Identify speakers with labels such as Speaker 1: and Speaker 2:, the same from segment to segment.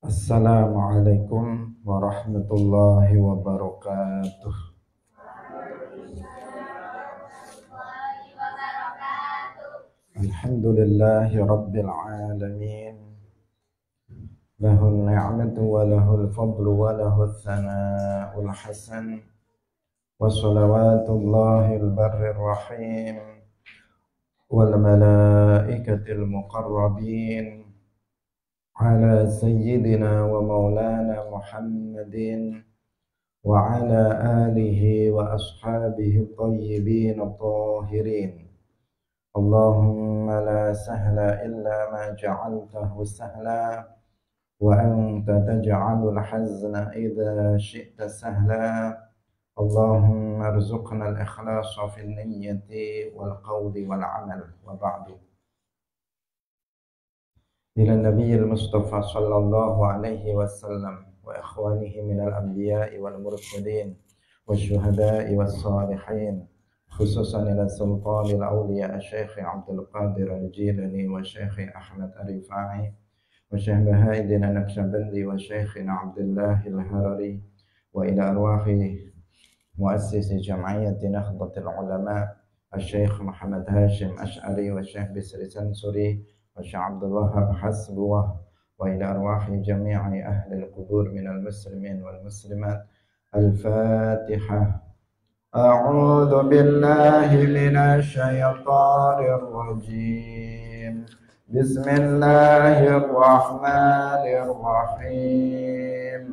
Speaker 1: Assalamualaikum warahmatullahi wabarakatuh. Alhamdulillahi rabbil alamin. Lahul ni'matu wa lahul fadlu wa lahul thana'ul hasan. Wa salawatullahil barrir rahim. Wal malaikatil muqarrabin. Ala sayyidina wa maulana Muhammadin wa ala alihi wa ashabihi tayyibin tahirin. Allahumma la sahla illa ma ja'altahu sahla wa anta taj'alul hazna idza syi'ta sahla. Allahumma arzuqna al-ikhlasa fil niyyati wal qawli wal amal wa ba'du. Ila nabiyil mustafa sallallahu alaihi wasallam wa ikhwanihi minal anbiya'i wal mursalin wa syuhada'i was salihin, khususan ila sultanil awliya Syekh Abdul Qadir Al-Jilani wa Syekh Ahmad Ar-Rifai wa Syekh Baha'iddin An-Naqsyabandi wa Syekh Abdullah Al-Harari wa ila arwahi muassisi jam'iyyati Nahdlatul Ulama Syekh Muhammad Hashim Asy'ari wa Syekh Bisri Sansuri wa Syekh Abdul Wahhab Hasbuwah wa ila arwahi jami'i ahli al-qubur minal muslimin wal muslimat. Al-Fatihah. A'udzu billahi minasy syaithanir rajim. Bismillahirrahmanirrahim.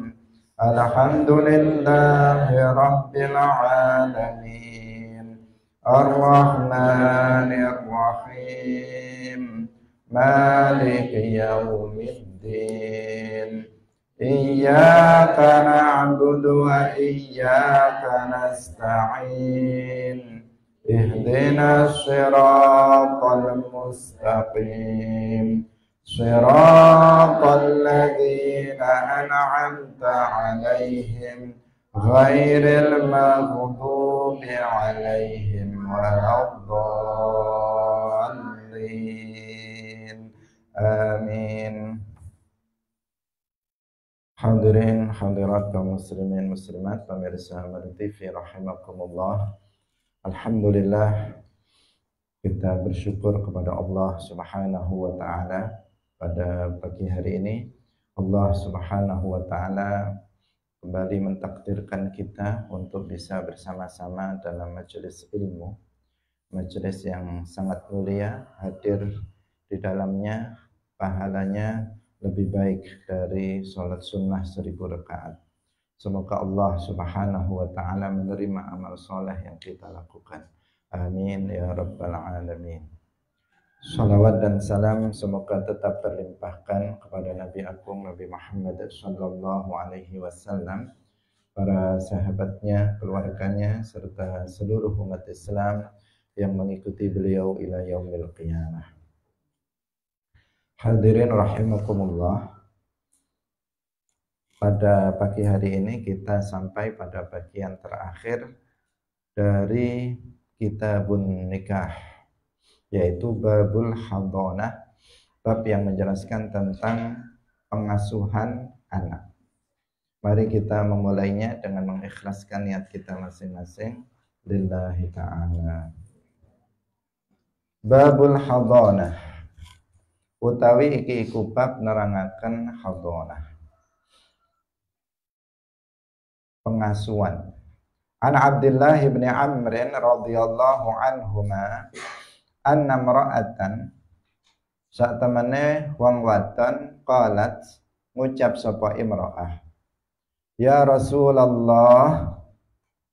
Speaker 1: Alhamdulillahi rabbil alamin. Ar-Rahmanir Rahim. Maliki yaumiddin. Iyyaka na'budu wa iyyaka nasta'in. Ihdinas siratal mustaqim. Siratal ladzina an'amta 'alaihim ghairil maghdubi 'alaihim waladdallin. Amin. Hadirin hadirat kaum muslimin muslimat pemirsa Madu TV rahimakumullah. Alhamdulillah, kita bersyukur kepada Allah Subhanahu wa taala pada pagi hari ini. Allah Subhanahu wa taala kembali mentakdirkan kita untuk bisa bersama-sama dalam majelis ilmu, majelis yang sangat mulia. Hadir di dalamnya pahalanya lebih baik dari sholat sunnah 1000 rakaat. Semoga Allah Subhanahu wa ta'ala menerima amal soleh yang kita lakukan. Amin ya rabbal alamin. Salawat dan salam semoga tetap terlimpahkan kepada Nabi Agung Nabi Muhammad sallallahu alaihi wasallam, para sahabatnya, keluarganya, serta seluruh umat Islam yang mengikuti beliau ila yaumil qiyamah. Hadirin rahimakumullah. Pada pagi hari ini kita sampai pada bagian terakhir dari kitabun nikah, yaitu babul hadonah, bab yang menjelaskan tentang pengasuhan anak. Mari kita memulainya dengan mengikhlaskan niat kita masing-masing lillahi ta'ala. Babul hadonah, utawi iki iku bab nerangaken hadonah, pengasuhan. An Abdullah bin Amr radhiyallahu anhuma anna imra'atan, sak temene wong wadon, qalat, ngucap sapa imra'ah, ya Rasulullah,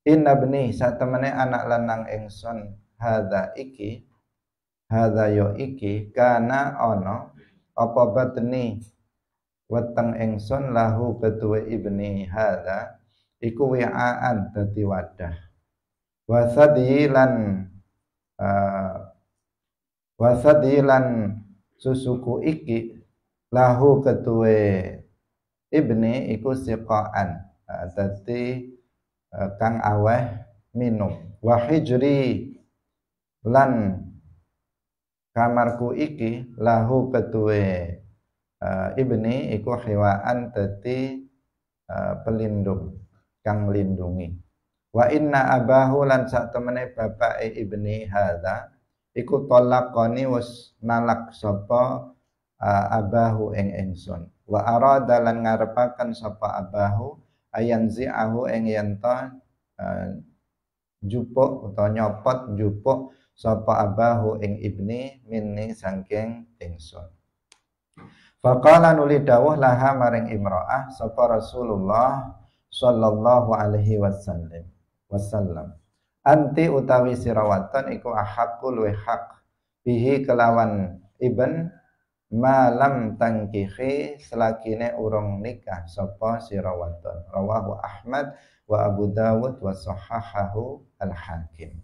Speaker 1: inna ibni, sak temene anak lanang ingsun, hadza iki, hadza yo iki, kana ana apa batni weteng ingsun lahu ketuwe ibni hadza iku wi'aan dadi wadah, wasadilan susuku iki lahu ketuwe ibni iku siqaan, dadi kang aweh minum, wa hijri lan kamarku iki lahu ketuwe ibni iku hiwaan dadi pelindung kang lindungi. Wa inna abahu lan sak temene bapake ibni hadza iku talaqani wis nalak sapa abahu ing ingsun. Wa arada lan ngarepaken sapa abahu ayan zi'ahu ing yen jupuk utawa nyopot jupuk sapa abahu ing ibni minni saking ingsun. Faqala nuli dawuh laha maring imra'ah sapa Rasulullah sallallahu alaihi wasallam. Anti utawi sirawaton iku ahaqqu luwih hak bihi kelawan ibn malam tangkihi selakine urung nikah sapa sirawaton. Rawahu Ahmad wa Abu Dawud wa sahahahu al-Hakim.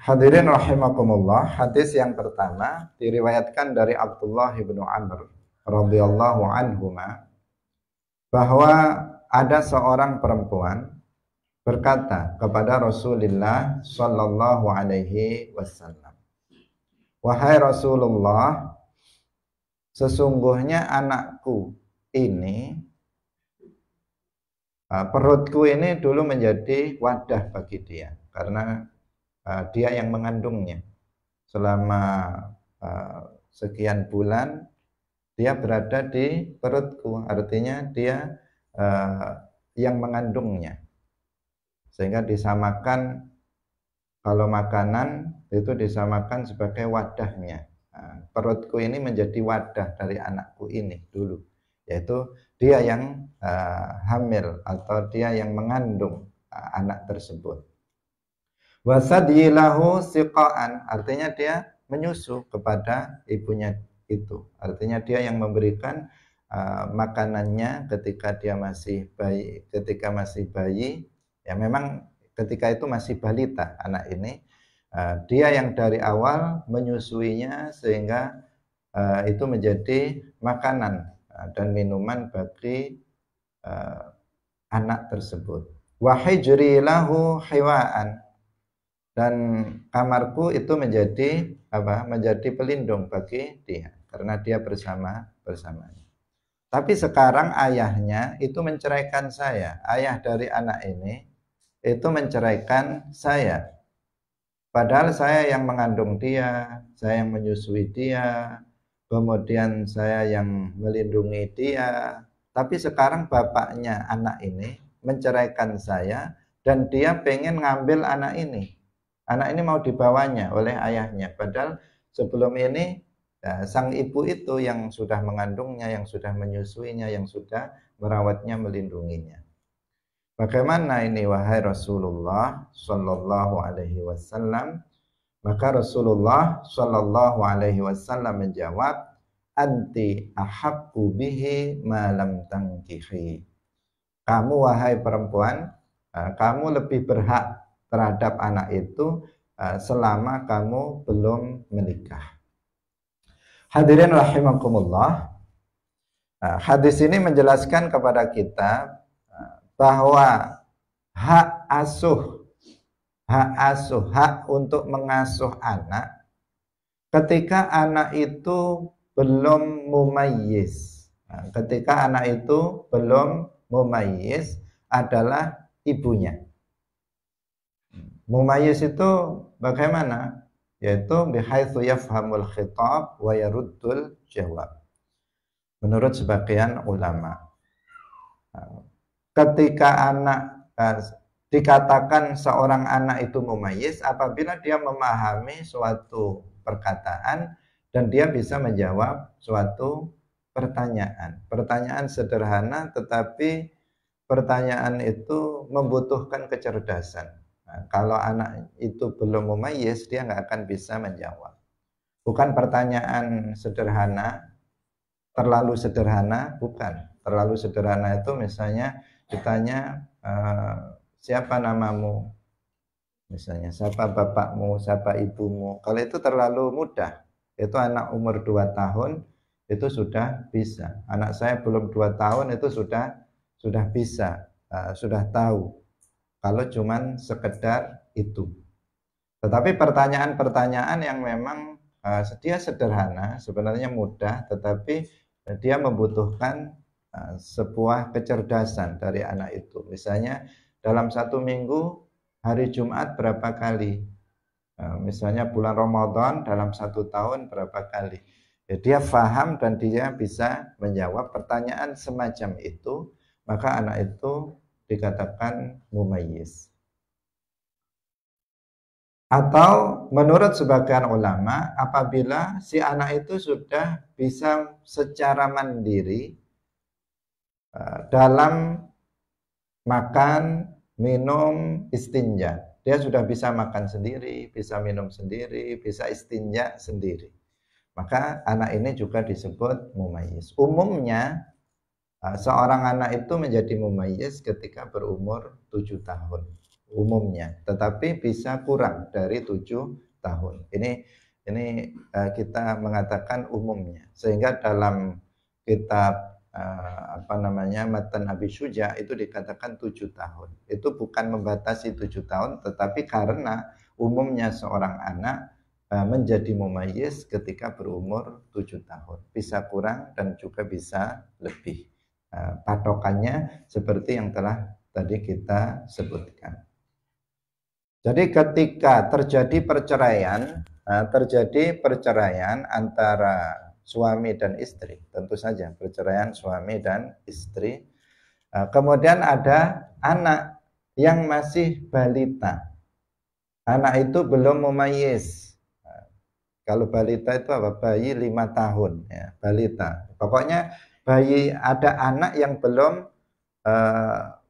Speaker 1: Hadirin rahimakumullah, hadis yang pertama diriwayatkan dari Abdullah bin Amr radhiyallahu anhuma bahwa ada seorang perempuan berkata kepada Rasulullah sallallahu alaihi wasallam, "Wahai Rasulullah, sesungguhnya anakku ini perutku ini dulu menjadi wadah bagi dia karena dia yang mengandungnya selama sekian bulan dia berada di perutku, artinya dia yang mengandungnya, sehingga disamakan kalau makanan itu disamakan sebagai wadahnya. Perutku ini menjadi wadah dari anakku ini dulu, yaitu dia yang hamil atau dia yang mengandung anak tersebut. Wasadilahu siqaan, artinya dia menyusu kepada ibunya itu. Artinya dia yang memberikan makanannya ketika dia masih bayi. Ketika masih bayi, ya memang ketika itu masih balita anak ini, dia yang dari awal menyusuinya sehingga itu menjadi makanan dan minuman bagi anak tersebut. Wa hijri lahu hiwaan, dan kamarku itu menjadi menjadi pelindung bagi dia karena dia bersamanya. Tapi sekarang ayahnya itu menceraikan saya. Ayah dari anak ini itu menceraikan saya. Padahal saya yang mengandung dia, saya yang menyusui dia, kemudian saya yang melindungi dia. Tapi sekarang bapaknya anak ini menceraikan saya dan dia pengen ngambil anak ini. Anak ini mau dibawanya oleh ayahnya, padahal sebelum ini sang ibu itu yang sudah mengandungnya, yang sudah menyusuinya, yang sudah merawatnya, melindunginya. Bagaimana ini wahai Rasulullah sallallahu alaihi wasallam? Maka Rasulullah sallallahu alaihi wasallam menjawab, anti ahaqqu bihi ma lam tankihi. Kamu wahai perempuan, kamu lebih berhak terhadap anak itu selama kamu belum menikah. Hadirin rahimakumullah, hadis ini menjelaskan kepada kita bahwa hak untuk mengasuh anak ketika anak itu belum mumayyiz. Ketika anak itu belum mumayyiz adalah ibunya. Mumayyiz itu bagaimana? Yaitu bihaitsu yafhamul khitab wa yaruddul jawab. Menurut sebagian ulama, ketika anak dikatakan seorang anak itu mumayyiz apabila dia memahami suatu perkataan dan dia bisa menjawab suatu pertanyaan. Pertanyaan sederhana tetapi pertanyaan itu membutuhkan kecerdasan. Kalau anak itu belum mumayyiz, dia nggak akan bisa menjawab. Bukan pertanyaan sederhana, terlalu sederhana, bukan. Terlalu sederhana itu misalnya ditanya siapa namamu, misalnya siapa bapakmu, siapa ibumu. Kalau itu terlalu mudah, itu anak umur 2 tahun itu sudah bisa. Anak saya belum 2 tahun itu sudah bisa, sudah tahu. Kalau cuman sekedar itu. Tetapi pertanyaan-pertanyaan yang memang dia sederhana, sebenarnya mudah, tetapi dia membutuhkan sebuah kecerdasan dari anak itu. Misalnya dalam satu minggu hari Jumat berapa kali? Misalnya bulan Ramadan dalam satu tahun berapa kali? Ya, dia paham dan dia bisa menjawab pertanyaan semacam itu, maka anak itu dikatakan mumayyiz. Atau menurut sebagian ulama, apabila si anak itu sudah bisa secara mandiri dalam makan, minum, istinja. Dia sudah bisa makan sendiri, bisa minum sendiri, bisa istinja sendiri. Maka anak ini juga disebut mumayyiz. Umumnya seorang anak itu menjadi mumayyiz ketika berumur 7 tahun. Umumnya, tetapi bisa kurang dari 7 tahun. Ini kita mengatakan umumnya. Sehingga dalam kitab Matan Abi Syuja itu dikatakan 7 tahun. Itu bukan membatasi 7 tahun, tetapi karena umumnya seorang anak menjadi mumayyiz ketika berumur 7 tahun. Bisa kurang dan juga bisa lebih. Patokannya seperti yang telah tadi kita sebutkan. Jadi ketika terjadi perceraian antara suami dan istri, tentu saja perceraian suami dan istri. Kemudian ada anak yang masih balita. Anak itu belum mumayyiz. Kalau balita itu apa? Bayi 5 tahun, ya, balita. Pokoknya bayi, ada anak yang belum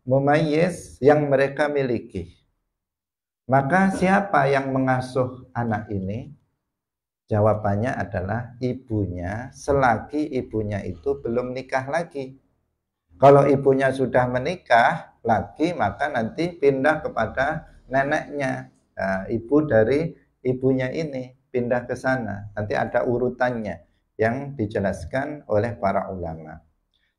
Speaker 1: mumayyiz yang mereka miliki. Maka siapa yang mengasuh anak ini? Jawabannya adalah ibunya, selagi ibunya itu belum nikah lagi. Kalau ibunya sudah menikah lagi, maka nanti pindah kepada neneknya. Nah, ibu dari ibunya ini pindah ke sana. Nanti ada urutannya yang dijelaskan oleh para ulama.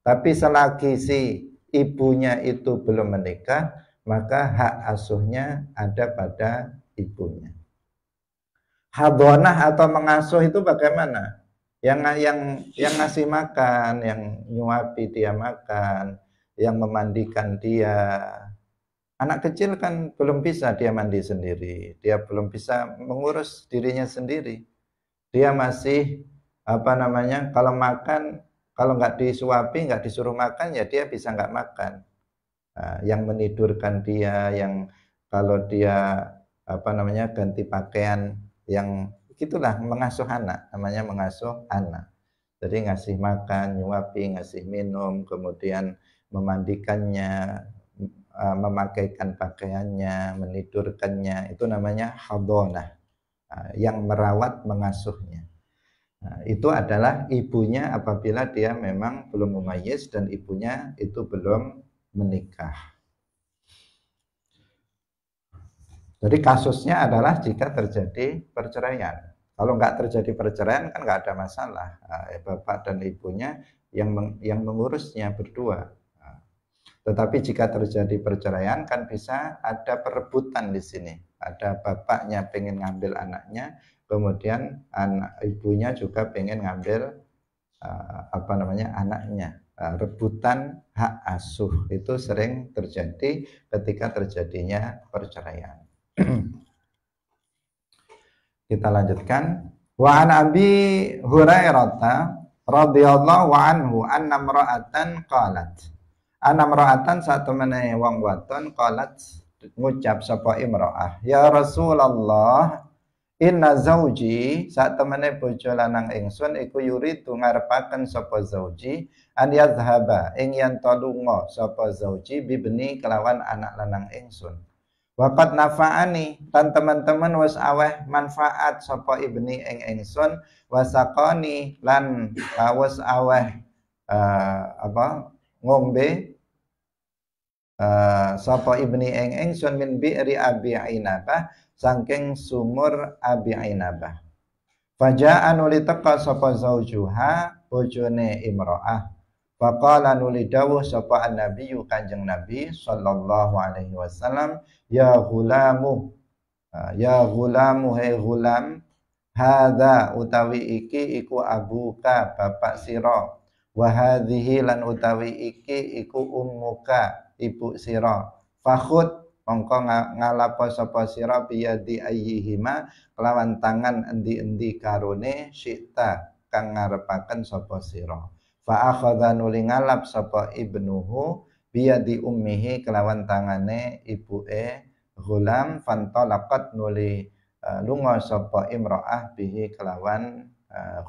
Speaker 1: Tapi selagi si ibunya itu belum menikah, maka hak asuhnya ada pada ibunya. Hadonah atau mengasuh itu bagaimana? Yang ngasih makan, yang nyuapi dia makan, yang memandikan dia. Anak kecil kan belum bisa dia mandi sendiri, dia belum bisa mengurus dirinya sendiri. Dia masih kalau makan, kalau nggak disuapi, nggak disuruh makan, ya dia bisa nggak makan. Yang menidurkan dia, yang kalau dia ganti pakaian, yang gitulah mengasuh anak, namanya mengasuh anak. Jadi ngasih makan, nyuapi, ngasih minum, kemudian memandikannya, memakaikan pakaiannya, menidurkannya, itu namanya hadonah, yang merawat, mengasuhnya. Itu adalah ibunya apabila dia memang belum mumayyiz dan ibunya itu belum menikah. Jadi kasusnya adalah jika terjadi perceraian. Kalau nggak terjadi perceraian kan nggak ada masalah. Bapak dan ibunya yang mengurusnya berdua. Tetapi jika terjadi perceraian kan bisa ada perebutan di sini. Ada bapaknya pengen ngambil anaknya, kemudian ibunya juga pengen ngambil anaknya. Rebutan hak asuh itu sering terjadi ketika terjadinya perceraian. Kita lanjutkan. Wa an Abi Hurairah radhiyallahu anhu anna imra'atan qalat. Anna imra'atan satemene wong wadon qalat ngucap sapa imra'ah, ya Rasulullah, inna zauji, saat temene bojo lanang ingsun iku yuridu ngarepaken sapa zauji an yadhhaba ing yen to lunga sapa zauji bibni kelawan anak lanang ingsun. Waqat nafa'ani, dan teman-teman wis aweh manfaat sapa ibni ing ingsun, wasaqani lan wis aweh ngombe sapa ibni ing ingsun min bi'ri Abi Ainabah saking sumur Abi Ainabah. Faja'an uli teka sapa zaujuha bojone imra'ah. Faqala nuli dawuh sapa an-nabiyyu kanjeng Nabi sallallahu alaihi wasallam, ya ghulamu, ya ghulamu, hai ghulam, hadza utawi iki iku abuka bapak sira, wa hadhihi lan utawi iki iku ummuka ibu sira, fakhud mongko ngalapo sapa sira biyadi ayyihima kelawan tangan endi-endi karone syi'ta kang ngarepaken sapa sira, fa akhadha nuli ngalap sapa ibnuhu biyadi ummihi kelawan tangane ibuke gulam, fantalaqat nuli lunga sapa imro'ah bihi kelawan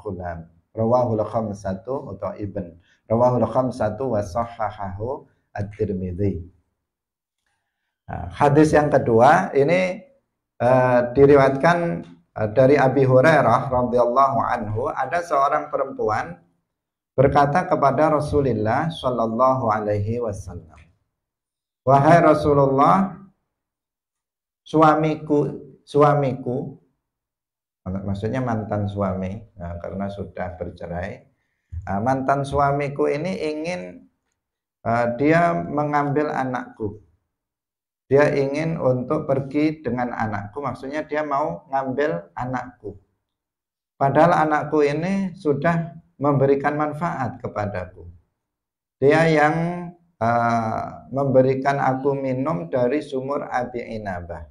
Speaker 1: gulam. Rawahul khamsatu atau ibn. Rawahul khamsatu wa sahahahu at-Tirmidzi. Hadis yang kedua ini diriwayatkan dari Abi Hurairah radhiyallahu anhu, ada seorang perempuan berkata kepada Rasulullah sallallahu alaihi wasallam, wahai Rasulullah, suamiku, maksudnya mantan suami, karena sudah bercerai, mantan suamiku ini ingin dia mengambil anakku. Dia ingin untuk pergi dengan anakku, maksudnya dia mau ngambil anakku. Padahal anakku ini sudah memberikan manfaat kepadaku. Dia yang memberikan aku minum dari sumur Abi Inabah.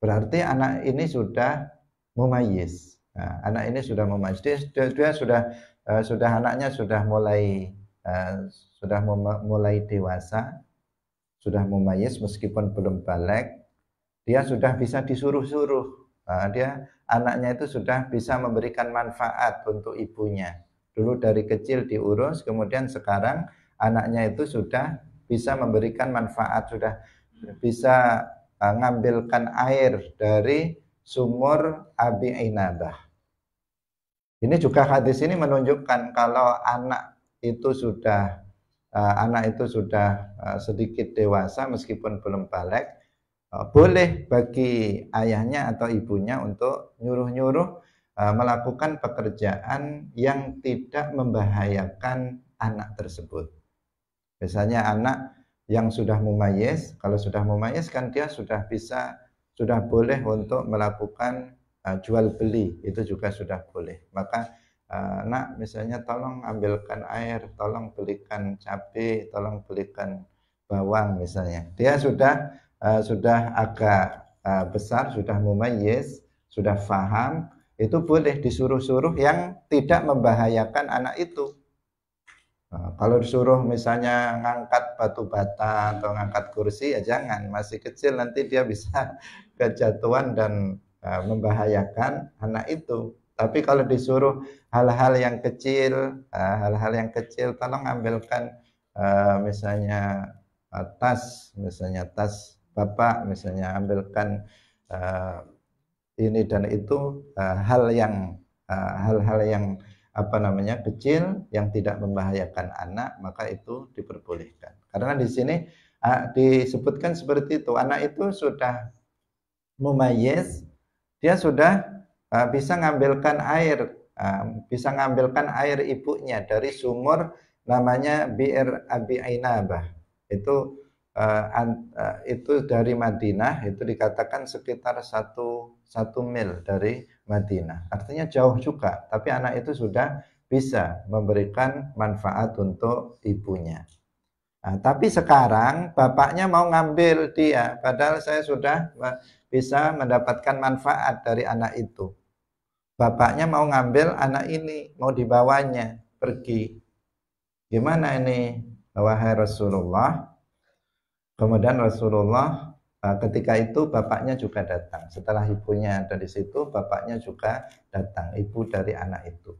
Speaker 1: Berarti anak ini sudah mumayyiz. Anak ini sudah mumayyiz. Dia sudah anaknya sudah mulai dewasa. Sudah mumayyiz meskipun belum baligh, dia sudah bisa disuruh-suruh. Anaknya itu sudah bisa memberikan manfaat untuk ibunya. Dulu dari kecil diurus, kemudian sekarang anaknya itu sudah bisa memberikan manfaat, sudah bisa ngambilkan air dari sumur Abi Inabah. Ini juga hadis ini menunjukkan kalau anak itu sudah sedikit dewasa meskipun belum baligh, boleh bagi ayahnya atau ibunya untuk nyuruh-nyuruh melakukan pekerjaan yang tidak membahayakan anak tersebut. Misalnya anak yang sudah mumayyiz, kalau sudah mumayyiz kan dia sudah boleh untuk melakukan jual beli, itu juga sudah boleh. Maka nak misalnya tolong ambilkan air, tolong belikan cabai, tolong belikan bawang misalnya. Dia sudah agak besar, sudah mumayyiz, sudah faham, itu boleh disuruh-suruh yang tidak membahayakan anak itu. Kalau disuruh misalnya ngangkat batu bata atau ngangkat kursi ya jangan, masih kecil nanti dia bisa kejatuhan dan membahayakan anak itu. Tapi kalau disuruh hal-hal yang kecil, tolong ambilkan misalnya tas bapak, misalnya ambilkan ini dan itu, hal yang kecil yang tidak membahayakan anak, maka itu diperbolehkan. Karena di sini disebutkan seperti itu, anak itu sudah mumayyiz, dia sudah bisa mengambilkan air ibunya dari sumur namanya Bir Abi Inabah. Itu dari Madinah, itu dikatakan sekitar satu mil dari Madinah. Artinya jauh juga, tapi anak itu sudah bisa memberikan manfaat untuk ibunya. Tapi sekarang bapaknya mau ngambil dia, padahal saya sudah bisa mendapatkan manfaat dari anak itu. Bapaknya mau ngambil anak ini, mau dibawanya pergi. Gimana ini, wahai Rasulullah? Kemudian Rasulullah ketika itu bapaknya juga datang. Setelah ibunya ada di situ, bapaknya juga datang, ibu dari anak itu.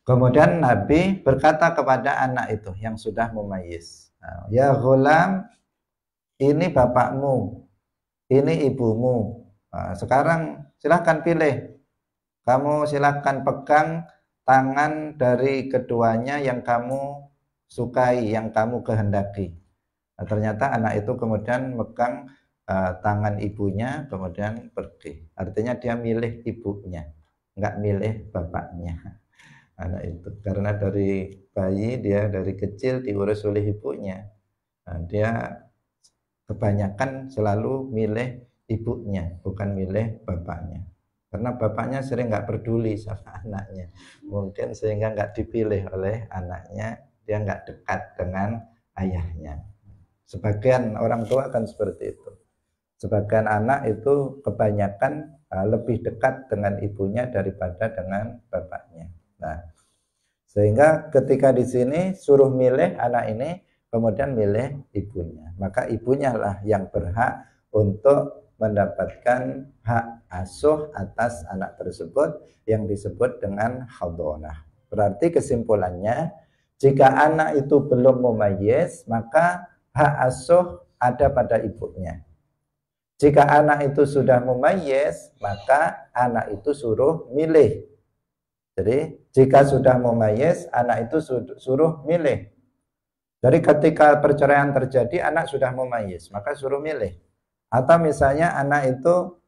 Speaker 1: Kemudian Nabi berkata kepada anak itu yang sudah mumayyiz, ya ghulam, ini bapakmu, ini ibumu. Sekarang silahkan pilih. Kamu silahkan pegang tangan dari keduanya yang kamu sukai, yang kamu kehendaki. Ternyata anak itu kemudian megang tangan ibunya, kemudian pergi. Artinya dia milih ibunya, enggak milih bapaknya. Anak itu karena dari bayi, dia dari kecil diurus oleh ibunya. Dia kebanyakan selalu milih ibunya, bukan milih bapaknya. karena bapaknya sering nggak peduli sama anaknya, mungkin sehingga nggak dipilih oleh anaknya, dia nggak dekat dengan ayahnya. Sebagian orang tua akan seperti itu. Sebagian anak itu kebanyakan lebih dekat dengan ibunya daripada dengan bapaknya. Nah, sehingga ketika di sini suruh milih anak ini, kemudian milih ibunya, maka ibunya lah yang berhak untuk mendapatkan hak asuh atas anak tersebut yang disebut dengan hadonah. Berarti kesimpulannya, jika anak itu belum mumayyiz, maka hak asuh ada pada ibunya. Jika anak itu sudah mumayyiz, maka anak itu suruh milih. Jadi jika sudah mumayyiz, anak itu suruh milih. Jadi ketika perceraian terjadi, anak sudah mumayyiz, maka suruh milih. Atau misalnya anak itu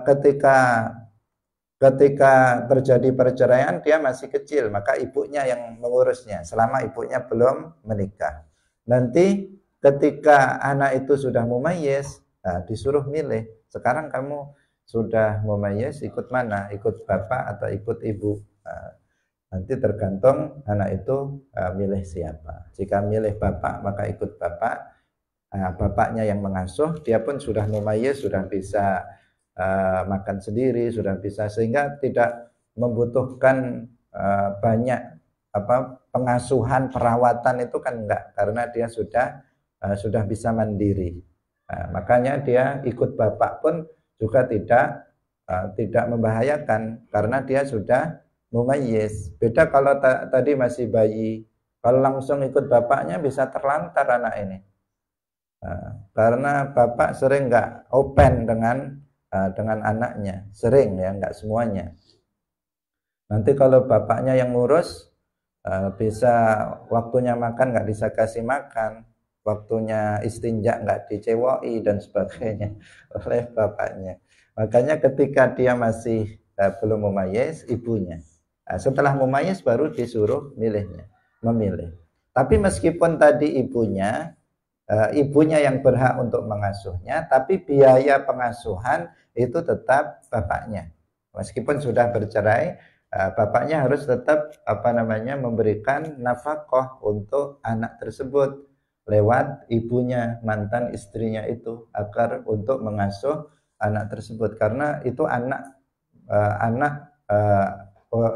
Speaker 1: ketika terjadi perceraian dia masih kecil, maka ibunya yang mengurusnya selama ibunya belum menikah. Nanti ketika anak itu sudah mumayyiz, disuruh milih. Sekarang kamu sudah mumayyiz, ikut mana? Ikut bapak atau ikut ibu? Nanti tergantung anak itu milih siapa. Jika milih bapak, maka ikut bapak. Bapaknya yang mengasuh, dia pun sudah mumayyiz, sudah bisa makan sendiri, sudah bisa, sehingga tidak membutuhkan banyak pengasuhan, perawatan itu kan enggak, karena dia sudah bisa mandiri. Makanya dia ikut bapak pun juga tidak membahayakan karena dia sudah mumayyiz. Beda kalau tadi masih bayi, kalau langsung ikut bapaknya bisa terlantar anak ini. Karena bapak sering nggak open dengan anaknya, sering ya, nggak semuanya. Nanti kalau bapaknya yang ngurus, bisa waktunya makan nggak bisa kasih makan, waktunya istinja nggak dicewoi dan sebagainya oleh bapaknya. Makanya ketika dia masih belum mumayyiz, ibunya. Setelah mumayyiz baru disuruh memilih. Tapi meskipun tadi ibunya yang berhak untuk mengasuhnya, tapi biaya pengasuhan itu tetap bapaknya. Meskipun sudah bercerai, bapaknya harus tetap memberikan nafkah untuk anak tersebut lewat ibunya, mantan istrinya itu, agar untuk mengasuh anak tersebut, karena itu anak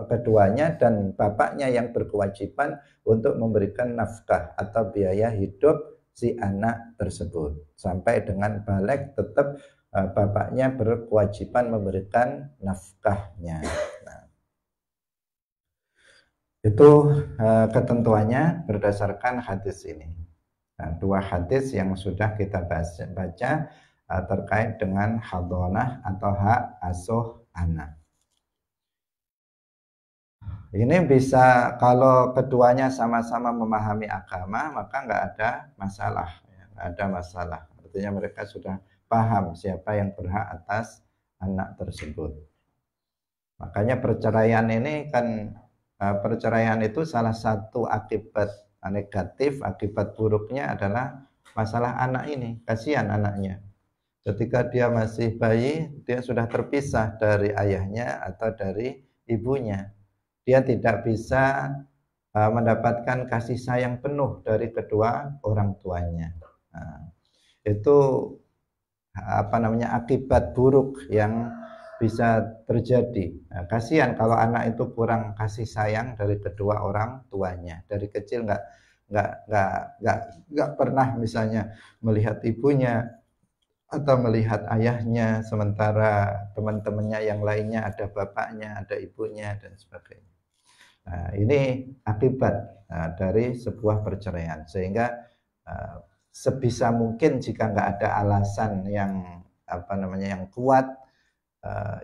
Speaker 1: keduanya, dan bapaknya yang berkewajiban untuk memberikan nafkah atau biaya hidup si anak tersebut sampai dengan balik. Tetap bapaknya berkewajiban memberikan nafkahnya. Nah, itu ketentuannya berdasarkan hadis ini. Nah, dua hadis yang sudah kita baca terkait dengan hadonah atau hak asuh anak. Ini bisa, kalau keduanya sama-sama memahami agama, maka nggak ada masalah, ya, nggak ada masalah. Artinya mereka sudah paham siapa yang berhak atas anak tersebut. Makanya perceraian ini kan, perceraian itu salah satu akibat negatif, akibat buruknya adalah masalah anak ini. Kasihan anaknya. Ketika dia masih bayi, dia sudah terpisah dari ayahnya atau dari ibunya. Dia tidak bisa mendapatkan kasih sayang penuh dari kedua orang tuanya. Nah, itu akibat buruk yang bisa terjadi. Nah, kasihan kalau anak itu kurang kasih sayang dari kedua orang tuanya. Dari kecil nggak pernah misalnya melihat ibunya atau melihat ayahnya, sementara teman-temannya yang lainnya ada bapaknya, ada ibunya dan sebagainya. Nah, ini akibat dari sebuah perceraian, sehingga sebisa mungkin jika nggak ada alasan yang yang kuat,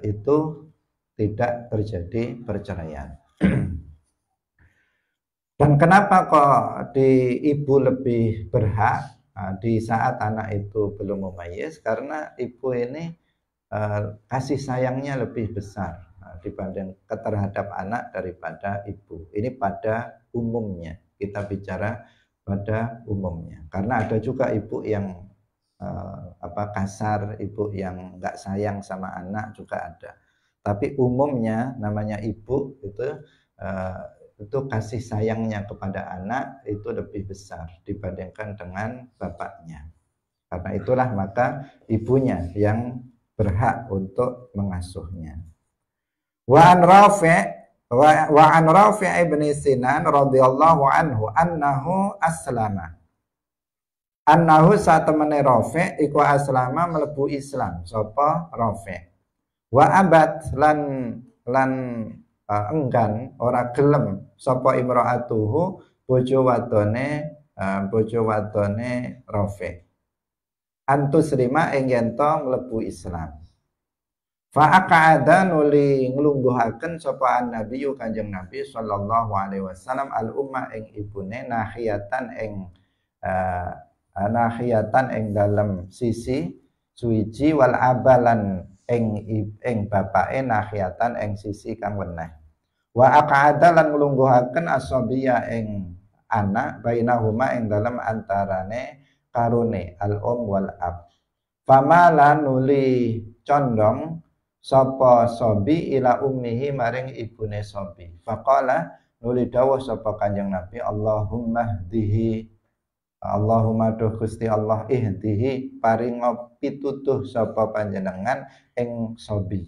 Speaker 1: itu tidak terjadi perceraian. Dan kenapa kok di ibu lebih berhak di saat anak itu belum mumayyiz? Karena ibu ini kasih sayangnya lebih besar dibanding terhadap anak daripada ibu. Ini pada umumnya, kita bicara pada umumnya. Karena ada juga ibu yang kasar, ibu yang nggak sayang sama anak juga ada. Tapi umumnya namanya ibu itu kasih sayangnya kepada anak itu lebih besar dibandingkan dengan bapaknya. Karena itulah maka ibunya yang berhak untuk mengasuhnya. Wa an Rafi' ibn Sinan radhiyallahu anhu annahu aslama. Annahu satemene Rafi' iku aslama mlebu Islam sapa Rafi'. Wa abad lan enggan ora gelem sapa imraatuhu bojo wadone Rafi'. Antusrima ing yen to mlebu Islam. Fa aqada nuli nglungguhaken sapa Nabi Kanjeng Nabi sallallahu alaihi wasallam al ummah ing ibune nahiyatan ing dalem sisi suwiji wal abalan ing bapake nahiyatan ing sisi kang weneh. Wa aqada lan nglungguhaken asabiya ing anak bainahuma ing dalem antarane karone al wal ab. Famala nuli condong sapa sobi ila ummihi maring ibune sobi. Faqala nuli dawuh sapa Kanjeng Nabi Allahumma duh Gusti Allah ihdihi paringa pitutuh sapa panjenengan ing sobi.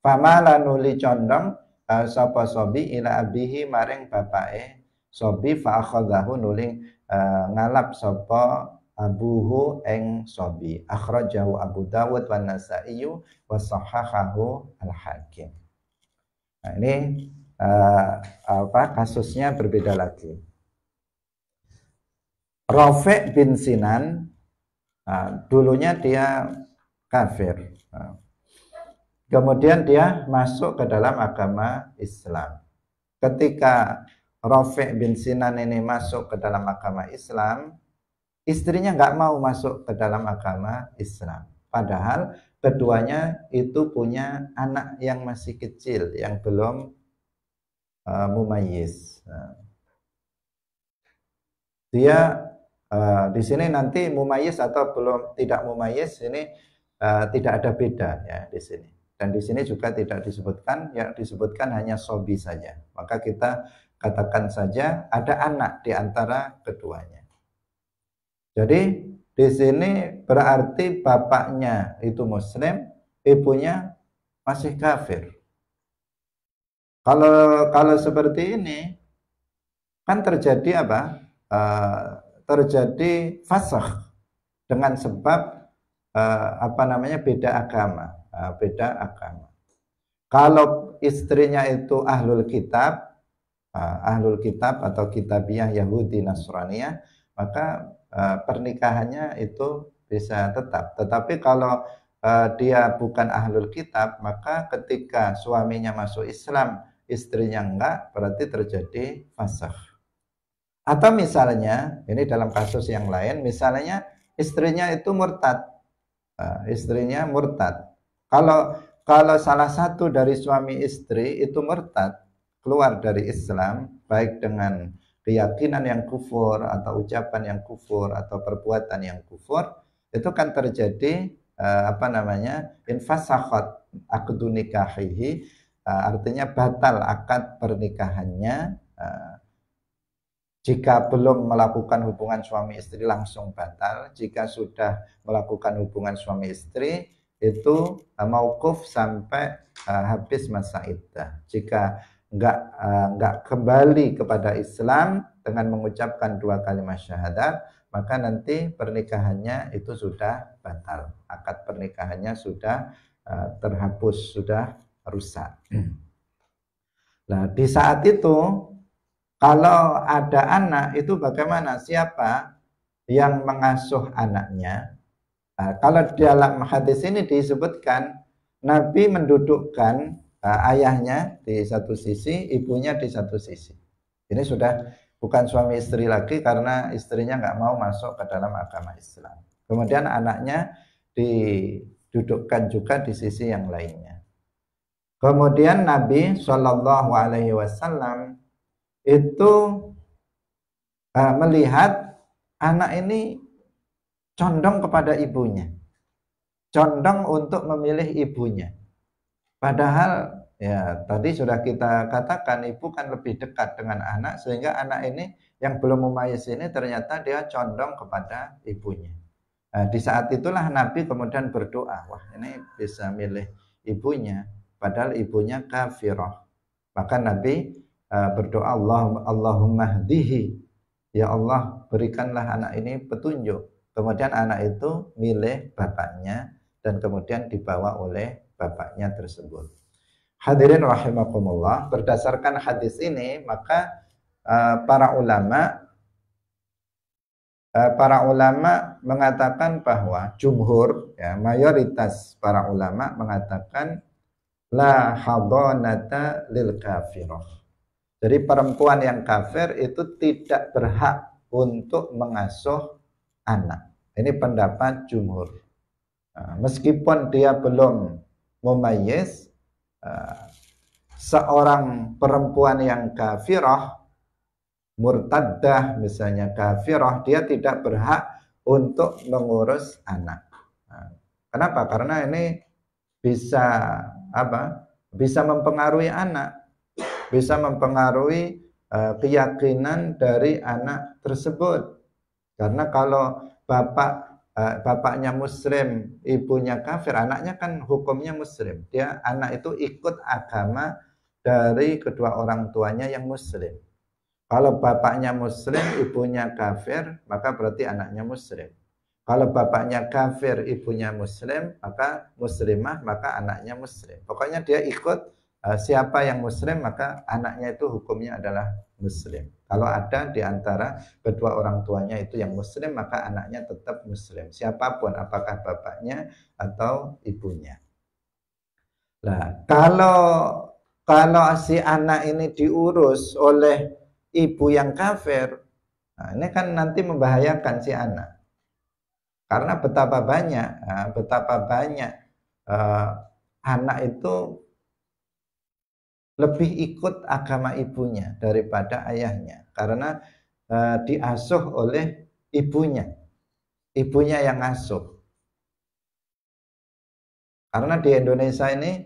Speaker 1: Famala nuli condong sapa sobi ila abihi maring bapake sobi fa akhadhahu nuli ngalap sapa abuhu eng sobi. Akhrajahu Abu Dawud wa Nasa'i wa sahahahu al-Hakim. Nah, ini kasusnya berbeda lagi. Rafi' bin Sinan dulunya dia kafir. Kemudian dia masuk ke dalam agama Islam. Ketika Rafi' bin Sinan ini masuk ke dalam agama Islam, istrinya nggak mau masuk ke dalam agama Islam. Padahal keduanya itu punya anak yang masih kecil, yang belum mumayyiz. Dia di sini nanti mumayyiz atau belum tidak mumayyiz ini tidak ada beda ya di sini. Dan di sini juga tidak disebutkan, yang disebutkan hanya sobi saja. Maka kita katakan saja ada anak di antara keduanya. Jadi di sini berarti bapaknya itu muslim, ibunya masih kafir. Kalau seperti ini kan terjadi apa? Terjadi fasakh dengan sebab beda agama, Kalau istrinya itu ahlul kitab atau kitabiah Yahudi Nasraniyah, maka pernikahannya itu bisa tetap. Tetapi kalau dia bukan ahlul kitab, maka ketika suaminya masuk Islam, istrinya enggak, berarti terjadi fasakh. Atau misalnya, ini dalam kasus yang lain, misalnya istrinya itu murtad. Kalau salah satu dari suami istri itu murtad, keluar dari Islam, baik dengan keyakinan yang kufur atau ucapan yang kufur atau perbuatan yang kufur, itu kan terjadi infasakhat aqdu nikahihi, artinya batal akad pernikahannya. Jika belum melakukan hubungan suami istri langsung batal, jika sudah melakukan hubungan suami istri itu mauquf sampai habis masa iddah. Jika enggak kembali kepada Islam dengan mengucapkan 2 kalimat syahadat, maka nanti pernikahannya itu sudah batal. Akad pernikahannya sudah terhapus, sudah rusak. Nah, di saat itu kalau ada anak itu bagaimana? Siapa yang mengasuh anaknya? Kalau dalam hadis ini disebutkan Nabi mendudukkan ayahnya di satu sisi, ibunya di satu sisi. Ini sudah bukan suami istri lagi karena istrinya nggak mau masuk ke dalam agama Islam. Kemudian anaknya didudukkan juga di sisi yang lainnya. Kemudian Nabi Shallallahu Alaihi Wasallam itu melihat anak ini condong kepada ibunya, condong untuk memilih ibunya. Padahal ya tadi sudah kita katakan ibu kan lebih dekat dengan anak, sehingga anak ini yang belum mumayyiz ini ternyata dia condong kepada ibunya. Nah, di saat itulah Nabi kemudian berdoa, wah ini bisa milih ibunya, padahal ibunya kafirah. Maka Nabi berdoa, Allahumma hdihi, ya Allah berikanlah anak ini petunjuk. Kemudian anak itu milih bapaknya dan kemudian dibawa oleh bapaknya tersebut. Hadirin rahimakumullah, berdasarkan hadis ini maka para ulama mengatakan bahwa jumhur, ya, mayoritas para ulama mengatakan la hadonata lil kafirah. Jadi perempuan yang kafir itu tidak berhak untuk mengasuh anak. Ini pendapat jumhur. Meskipun dia belum mumayyiz, seorang perempuan yang kafirah, murtaddah misalnya kafirah, dia tidak berhak untuk mengurus anak. Kenapa? Karena ini bisa bisa mempengaruhi anak, bisa mempengaruhi keyakinan dari anak tersebut. Karena kalau bapaknya muslim, ibunya kafir, anaknya kan hukumnya muslim. Anak itu ikut agama dari kedua orang tuanya yang muslim. Kalau bapaknya muslim, ibunya kafir, maka berarti anaknya muslim. Kalau bapaknya kafir, ibunya muslim, maka muslimah, maka anaknya muslim. Pokoknya dia ikut siapa yang muslim, maka anaknya itu hukumnya adalah muslim. Kalau ada di antara kedua orang tuanya itu yang muslim, maka anaknya tetap muslim. Siapapun, apakah bapaknya atau ibunya. Nah, kalau si anak ini diurus oleh ibu yang kafir, nah ini kan nanti membahayakan si anak. Karena betapa banyak anak itu lebih ikut agama ibunya daripada ayahnya. Karena diasuh oleh ibunya yang asuh. Karena di Indonesia ini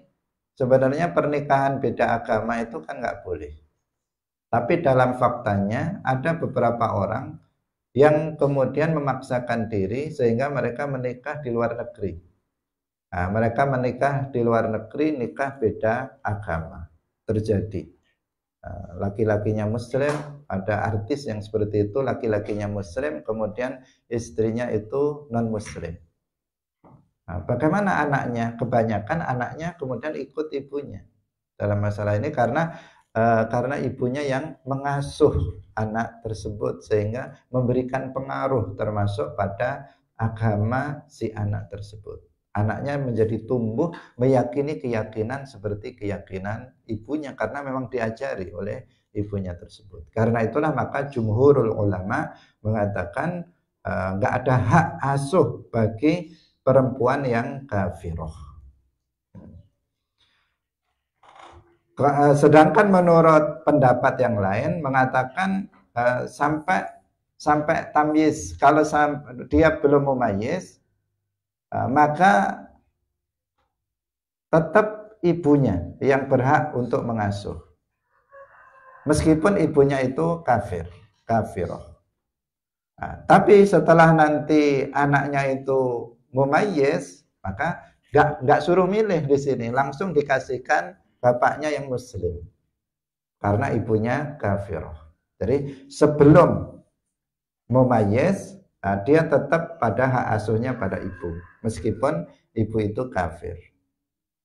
Speaker 1: sebenarnya pernikahan beda agama itu kan nggak boleh. Tapi dalam faktanya ada beberapa orang yang kemudian memaksakan diri sehingga mereka menikah di luar negeri. Nah, mereka menikah di luar negeri, nikah beda agama. Terjadi. Laki-lakinya muslim, ada artis yang seperti itu, laki-lakinya muslim, kemudian istrinya itu non-muslim. Nah, bagaimana anaknya? Kebanyakan anaknya kemudian ikut ibunya dalam masalah ini karena ibunya yang mengasuh anak tersebut sehingga memberikan pengaruh termasuk pada agama si anak tersebut. Anaknya menjadi tumbuh meyakini keyakinan seperti keyakinan ibunya karena memang diajari oleh ibunya tersebut. Karena itulah maka jumhurul ulama mengatakan nggak ada hak asuh bagi perempuan yang kafirah. Sedangkan menurut pendapat yang lain mengatakan sampai tamyiz, kalau dia belum mumayyiz, maka tetap ibunya yang berhak untuk mengasuh. Meskipun ibunya itu kafirah. Tapi setelah nanti anaknya itu mumayyiz, maka nggak suruh milih di sini, langsung dikasihkan bapaknya yang muslim karena ibunya kafirah. Jadi sebelum mumayyiz, dia tetap pada hak asuhnya pada ibu meskipun ibu itu kafir.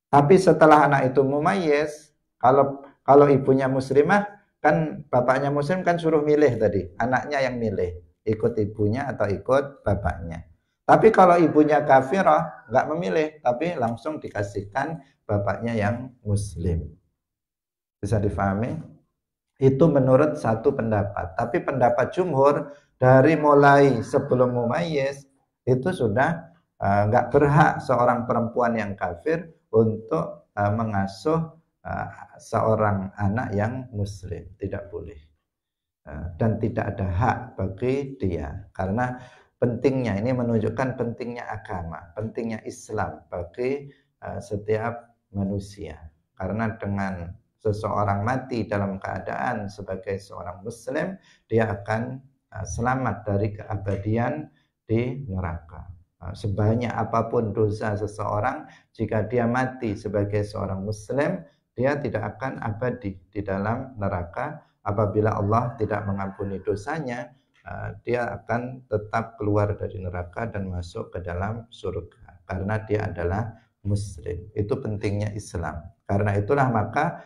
Speaker 1: Tapi setelah anak itu mumayyiz, kalau ibunya muslimah, kan bapaknya muslim kan suruh milih tadi, anaknya yang milih ikut ibunya atau ikut bapaknya. Tapi kalau ibunya kafirah, nggak memilih, tapi langsung dikasihkan bapaknya yang muslim. Bisa difahami? Itu menurut satu pendapat. Tapi pendapat jumhur dari mulai sebelum mumayyiz itu sudah nggak berhak seorang perempuan yang kafir untuk mengasuh seorang anak yang muslim. Tidak boleh. Dan tidak ada hak bagi dia. Karena pentingnya, ini menunjukkan pentingnya agama, pentingnya Islam bagi setiap manusia. Karena dengan seseorang mati dalam keadaan sebagai seorang muslim, dia akan selamat dari keabadian di neraka. Sebanyak apapun dosa seseorang, jika dia mati sebagai seorang muslim, dia tidak akan abadi di dalam neraka. Apabila Allah tidak mengampuni dosanya, dia akan tetap keluar dari neraka dan masuk ke dalam surga karena dia adalah muslim. Itu pentingnya Islam. Karena itulah maka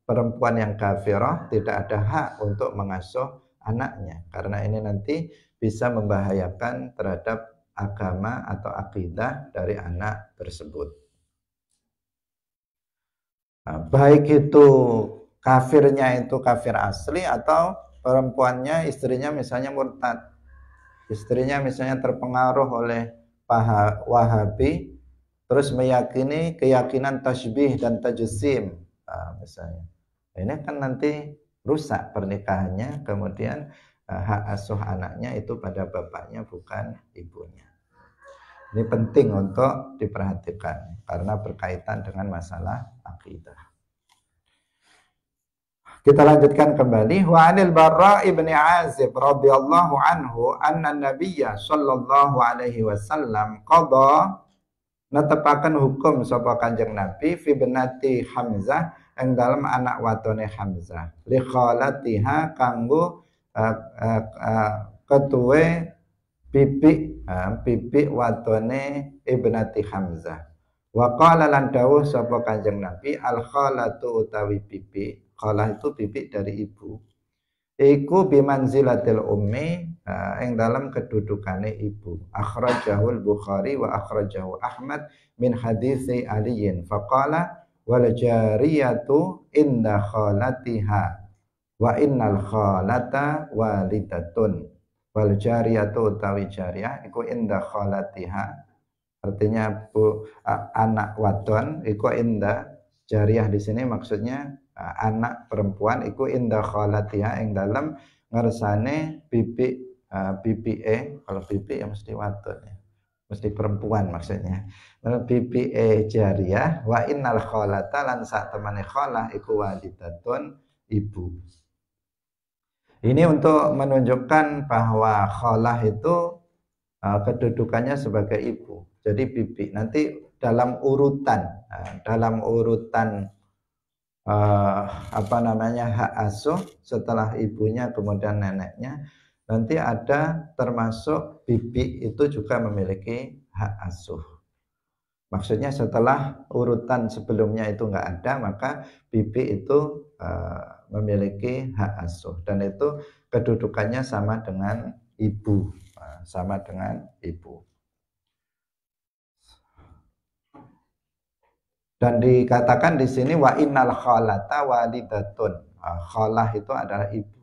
Speaker 1: perempuan yang kafirah tidak ada hak untuk mengasuh anaknya, karena ini nanti bisa membahayakan terhadap agama atau akidah dari anak tersebut. Baik itu kafirnya itu kafir asli atau perempuannya, istrinya misalnya murtad, istrinya misalnya terpengaruh oleh Wahabi, terus meyakini keyakinan tasbih dan tajsim, misalnya. Ini kan nanti rusak pernikahannya, kemudian hak asuh anaknya itu pada bapaknya bukan ibunya. Ini penting untuk diperhatikan karena berkaitan dengan masalah akidah. Kita lanjutkan kembali. Wa 'anil Barra' ibn Azib radhiyallahu anhu anna Nabiyya sallallahu alaihi wasallam qada netepaken hukum sapa Kanjeng Nabi fi benati Hamzah ing dalem anak wadone Hamzah li khalatiha kanggo ketuwe bibi wadone ibnati Hamzah. Wa qala lan dawuh sapa Kanjeng Nabi al khalatu utawi bibi, khalah itu bibi dari ibu, iku bimanzilatil ummi, ing dalam kedudukane ibu. Akhrajahul Bukhari wa akhrajahu Ahmad min hadisi Aliyin faqala wal jariyatu inda khalatiha wa innal khalata walidatun. Wal jariyatu utawi jariyah iku inda khalatiha, artinya anak wadon iku inda, jariyah di sini maksudnya anak perempuan iku inda khalatiha ing dalam ngersane bibi kalau bibi ya mesti wadon ya, mesti perempuan maksudnya. Bibi jariyah wa innal khalata lan sak temane khalah iku walidatun, ibu. Ini untuk menunjukkan bahwa khalah itu kedudukannya sebagai ibu. Jadi bibi nanti dalam urutan hak asuh setelah ibunya kemudian neneknya, nanti ada termasuk bibi itu juga memiliki hak asuh. Maksudnya setelah urutan sebelumnya itu enggak ada, maka bibi itu memiliki hak asuh dan itu kedudukannya sama dengan ibu, Dan dikatakan di sini wa innal khalata walidatun. Khalah itu adalah ibu.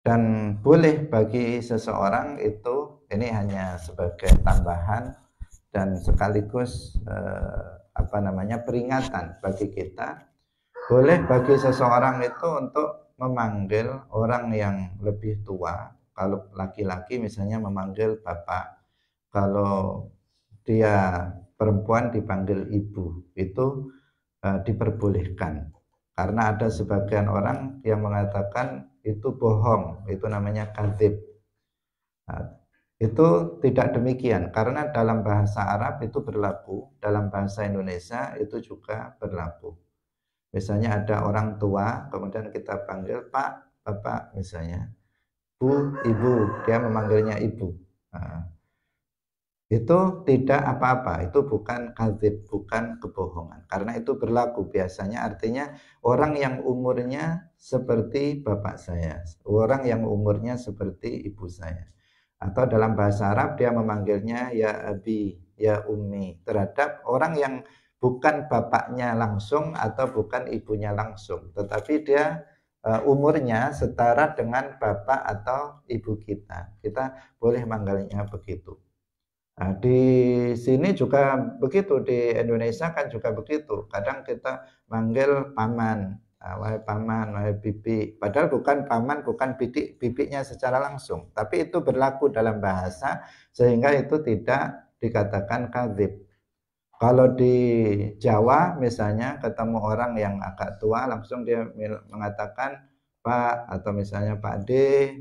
Speaker 1: Dan boleh bagi seseorang itu, ini hanya sebagai tambahan dan sekaligus peringatan bagi kita. Boleh bagi seseorang itu untuk memanggil orang yang lebih tua. Kalau laki-laki misalnya memanggil bapak, kalau dia perempuan dipanggil ibu, itu diperbolehkan. Karena ada sebagian orang yang mengatakan itu bohong, itu namanya kadzib. Itu tidak demikian, karena dalam bahasa Arab itu berlaku, dalam bahasa Indonesia itu juga berlaku. Misalnya ada orang tua, kemudian kita panggil Pak, Bapak misalnya, Bu, Ibu, dia memanggilnya Ibu. Itu tidak apa-apa, itu bukan kadzib, bukan kebohongan. Karena itu berlaku biasanya, artinya orang yang umurnya seperti bapak saya, orang yang umurnya seperti ibu saya. Atau dalam bahasa Arab dia memanggilnya ya abi, ya ummi, terhadap orang yang bukan bapaknya langsung atau bukan ibunya langsung, tetapi dia umurnya setara dengan bapak atau ibu kita. Kita boleh manggilnya begitu. Nah, di sini juga begitu, di Indonesia kan juga begitu. Kadang kita manggil paman, wahai paman, wahai bibi. Padahal bukan paman, bukan bibinya secara langsung. Tapi itu berlaku dalam bahasa sehingga itu tidak dikatakan kadzib. Kalau di Jawa misalnya ketemu orang yang agak tua, langsung dia mengatakan Pak, atau misalnya Pak D,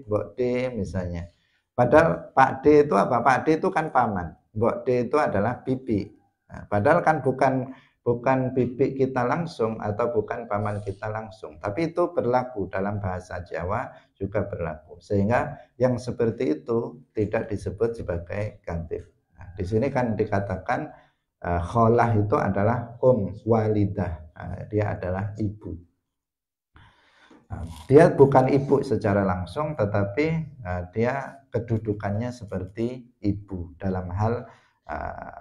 Speaker 1: Mbok D misalnya. Padahal Pak D itu apa? Pak D itu kan paman, Mbok D itu adalah bibi. Nah, padahal kan bukan bibi kita langsung atau bukan paman kita langsung, tapi itu berlaku dalam bahasa Jawa juga berlaku. Sehingga yang seperti itu tidak disebut sebagai gantif. Nah, di sini kan dikatakan kholah itu adalah walidah, dia adalah ibu. Dia bukan ibu secara langsung, tetapi dia kedudukannya seperti ibu dalam hal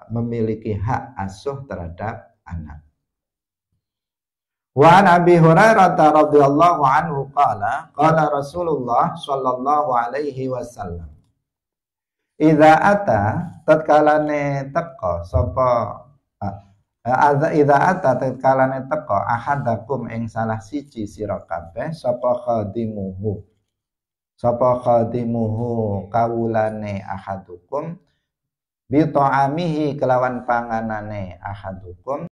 Speaker 1: memiliki hak asuh terhadap anak. Wa Nabi Hurairah radhiyallahu anhu qala Rasulullah sallallahu alaihi wasallam, idza ata tatkalane teka sapa idza ata tatkalane teka ahadakum ing salah siji sira kabeh sapa khadimuhu kawulane ahadukum bi ta'amihi kelawan panganane ahadukum